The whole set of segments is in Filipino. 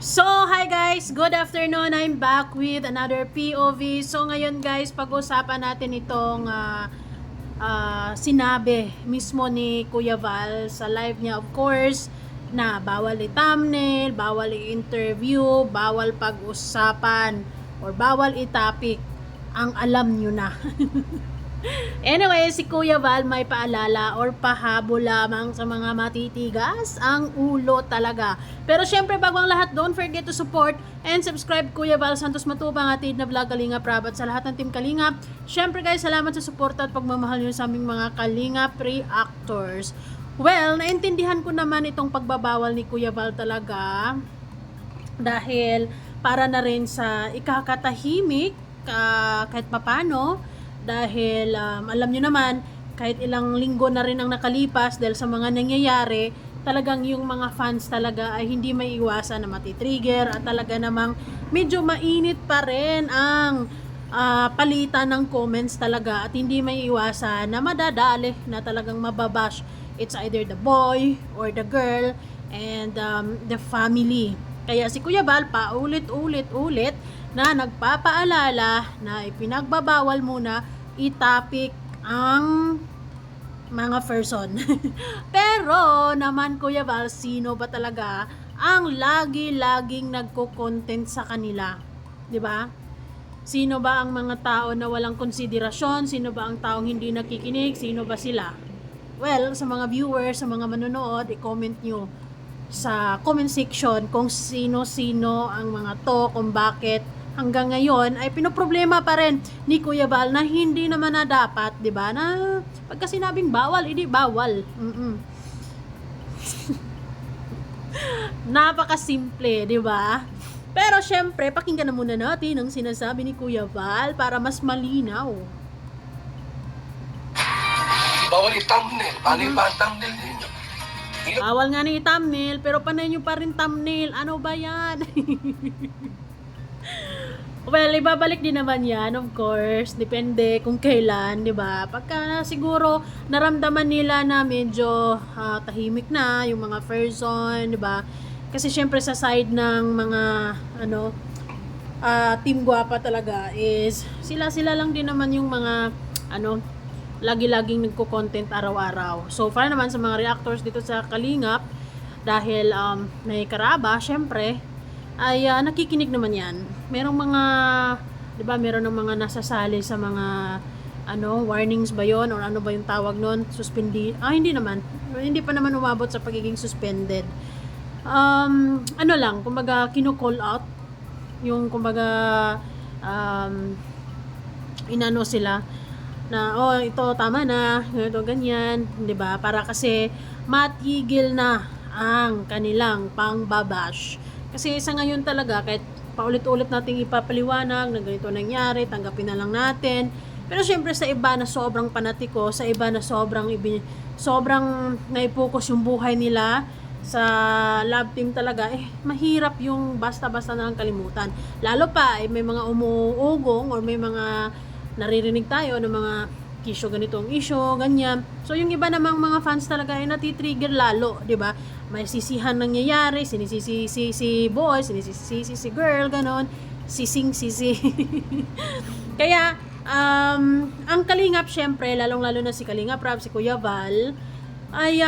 So, hi guys! Good afternoon! I'm back with another POV. So, ngayon guys, pag-usapan natin itong sinabi mismo ni Kuya Val sa live niya, of course, na bawal i-thumbnail, bawal i-interview, bawal pag-usapan, or bawal i-topic. Ang alam nyo na. Anyway, si Kuya Val may paalala or pahabol lamang sa mga matitigas ang ulo talaga. Pero syempre, bago ang lahat, don't forget to support and subscribe Kuya Val Santos Matubang, atid na vlog Kalingap Rab, at sa lahat ng team Kalingap. Syempre guys, salamat sa suporta at pagmamahal nyo sa aming mga Kalingap reactors. Well, naintindihan ko naman itong pagbabawal ni Kuya Val talaga dahil para na rin sa ikakatahimik kahit papano. Dahil alam nyo naman, kahit ilang linggo na rin ang nakalipas dahil sa mga nangyayari, talagang yung mga fans talaga ay hindi may iwasan na matitrigger at talaga namang medyo mainit pa rin ang palitan ng comments talaga at hindi may iwasan na madadali na talagang mababash. It's either the boy or the girl and the family. Kaya si Kuya Val paulit-ulit na nagpapaalala na ipinagbabawal muna i-topic ang mga person. Pero naman Kuya Val, sino ba talaga ang lagi-laging nagko-content sa kanila? 'Di ba? Sino ba ang mga tao na walang konsiderasyon? Sino ba ang taong hindi nakikinig? Sino ba sila? Well, sa mga viewers, sa mga manonood, i-comment nyo sa comment section kung sino-sino ang mga to, kung bakit hanggang ngayon ay pinoproblema pa rin ni Kuya Val na hindi naman na dapat, 'di ba? Na pagka sinabing bawal, hindi bawal. Napakasimple, 'di ba? Pero syempre, pakinggan na muna natin ang sinasabi ni Kuya Val para mas malinaw. Bawal i-thumbnail. Bali ba ang thumbnail ninyo? Bawal nga ni thumbnail, pero panay nyo pa rin thumbnail. Ano ba yan? Well, ibabalik din naman yan, of course. Depende kung kailan, di ba? Pagka siguro naramdaman nila na medyo tahimik na yung mga person, di ba? Kasi syempre sa side ng mga team guwapa talaga is sila lang din naman yung mga lagi-laging nagko-content araw-araw. So, para naman sa mga reactors dito sa Kalingap, dahil may karaba, syempre, ay nakikinig naman yan. Merong mga, di ba, meron ng mga nasasali sa mga, warnings ba yon or ano ba yung tawag nun? Hindi naman. Hindi pa naman umabot sa pagiging suspended. Kumbaga, kino-call out, yung, kumbaga, inano sila, na ito tama na, ito ganyan, 'di ba? Para kasi matigil na ang kanilang pangbabash. Kasi sa ngayon talaga kahit paulit-ulit nating ipapaliwanag na ganito nangyari, tanggapin na lang natin. Pero syempre sa iba na sobrang panatiko, sa iba na sobrang naipokus yung buhay nila sa love team talaga, mahirap yung basta-basta na lang kalimutan. Lalo pa may mga umuugong or may mga naririnig tayo ng mga ganitong issue, ganyan. So, yung iba namang mga fans talaga ay natitrigger lalo, di ba? May sisihan nangyayari, sinisisi si boy, sinisisi si girl, ganon. Sising. Kaya, ang Kalingap, syempre, lalong-lalo na si Kalingap Rab, si Kuya Val, ay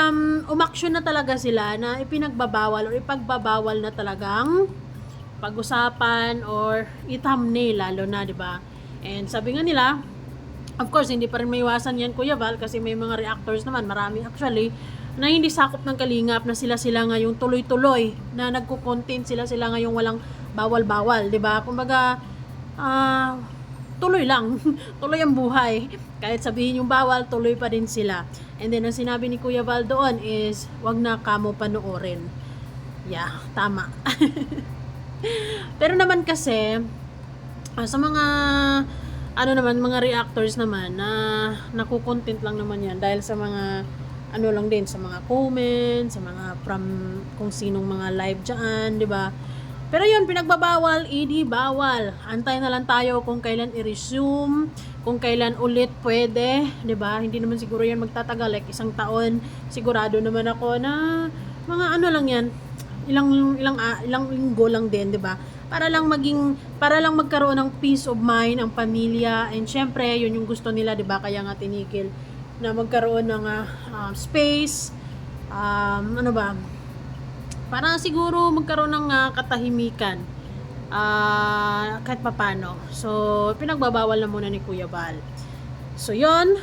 umaksyon na talaga sila na ipinagbabawal or ipagbabawal na talagang pag-usapan or i-thumbnail lalo na, di ba? And sabi nga nila, of course, hindi pa rin maiwasan yan Kuya Val kasi may mga reactors naman, marami actually, na hindi sakop ng Kalingap na sila nga yung tuloy-tuloy na nagko-content sila nga yung walang bawal-bawal, 'di ba? Kumbaga, tuloy lang, tuloy ang buhay. Kahit sabihin yung bawal, tuloy pa din sila. And then, ang sinabi ni Kuya Val doon is, wag na kamo panoorin. Yeah, tama. Pero naman kasi, sa mga mga reactors naman na nakukontent lang naman yan dahil sa mga lang din sa mga comments, sa mga from kung sinong mga live diyan, 'di ba? Pero yun, pinagbabawal, hindi bawal. Antay na lang tayo kung kailan i-resume, kung kailan ulit pwede, 'di ba? Hindi naman siguro yan magtatagal like isang taon. Sigurado naman ako na mga lang yan, ilang linggo lang din, 'di ba? Para lang magkaroon ng peace of mind ang pamilya, and syempre yun yung gusto nila, 'di ba? Kaya nga tinigil na magkaroon ng space, ano ba? Para siguro magkaroon ng katahimikan, kahit papano. So pinagbabawal na muna ni Kuya Val. So yon,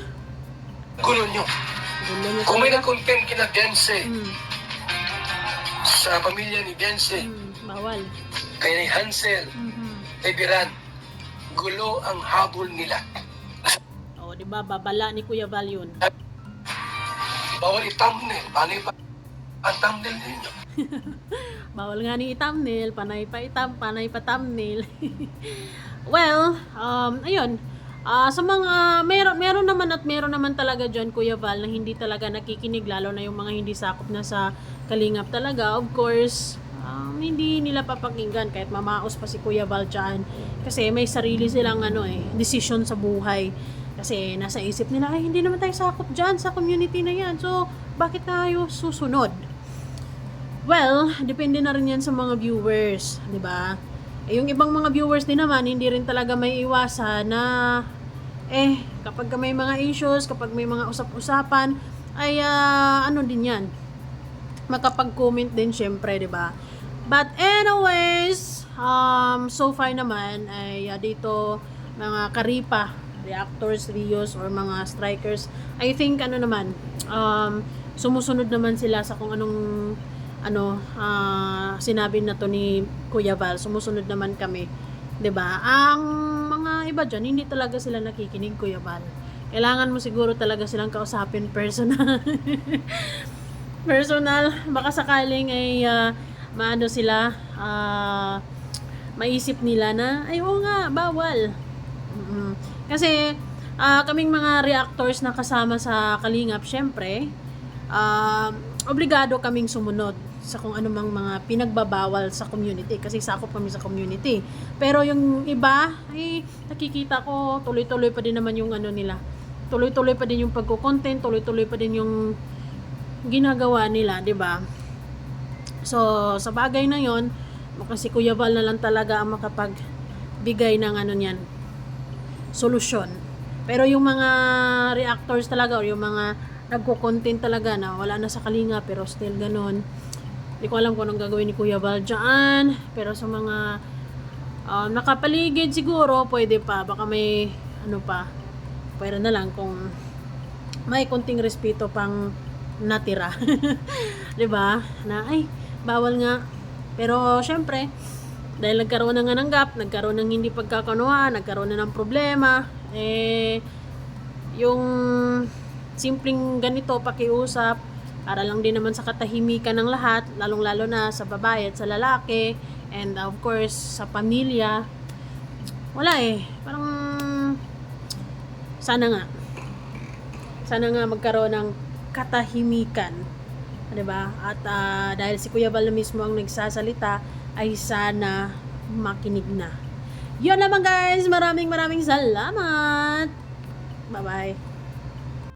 Gulo nyo. gulo niya Kung may talaga. nag-content kina Dense, Mm, sa pamilya ni Dense, bawal. kay Hansel, kay Biran, gulo ang habol nila. O, di ba? Babala ni Kuya Val yun. Bawal i-thumbnail. Bali ba ang thumbnail ninyo? Bawal nga ni thumbnail, panay pa thumbnail. Well, ayun. Sa mga meron naman talaga diyan, Kuya Val, na hindi talaga nakikinig, lalo na yung mga hindi sakop na sa Kalingap talaga. Of course, hindi nila papakinggan kahit mamaos pa si Kuya Val diyan, kasi may sarili silang decision sa buhay. Kasi nasa isip nila, ay hindi naman tayo sakop diyan sa community na yan. So, bakit tayo susunod? Well, depende na rin yan sa mga viewers, di ba? Yung ibang mga viewers din naman, hindi rin talaga may iwasan na kapag may mga issues, kapag may mga usap-usapan, ay ano din yan, makapag-comment din syempre, di ba? But anyways, so far naman ay dito mga karipa, reactors, rios, or mga strikers, I think sumusunod naman sila sa kung anong sinabi na to ni Kuya Val. Sumusunod naman kami, 'di ba? Ang mga iba diyan, hindi talaga sila nakikinig, Kuya Val. Kailangan mo siguro talaga silang kausapin personal. Personal, baka sakaling ay maano sila, maisip nila na ay oo nga, bawal. Kasi kaming mga reactors na kasama sa Kalingap, syempre obligado kaming sumunod sa kung anumang mga pinagbabawal sa community, kasi sakop kami sa community. Pero yung iba ay nakikita ko tuloy-tuloy pa din naman yung nila, tuloy-tuloy pa din yung pagko-content, tuloy-tuloy pa din yung ginagawa nila, 'di ba? So sa bagay na yon, mukhang si Kuya Val na lang talaga ang makapagbigay ng niyan, solusyon. Pero yung mga reactors talaga, or yung mga nagko-content talaga na wala na sa Kalinga pero still ganon, hindi ko alam kung anong gagawin ni Kuya Val dyan. Pero sa mga nakapaligid siguro pwede pa, baka may pwede na lang kung may konting respeto pang natira. 'Di ba? Na ay bawal nga. Pero syempre, dahil nagkaroon na nga ng gap, nagkaroon ng hindi pagkakaunawaan, nagkaroon na ng problema, yung simpleng ganito pakiusap, para lang din naman sa katahimikan ng lahat, lalong-lalo na sa babae at sa lalaki, and of course sa pamilya. Wala parang sana nga magkaroon ng katahimikan, 'di ba? At dahil si Kuya Val na mismo ang nagsasalita, ay sana makinig na. Yun naman guys, maraming salamat. Bye bye.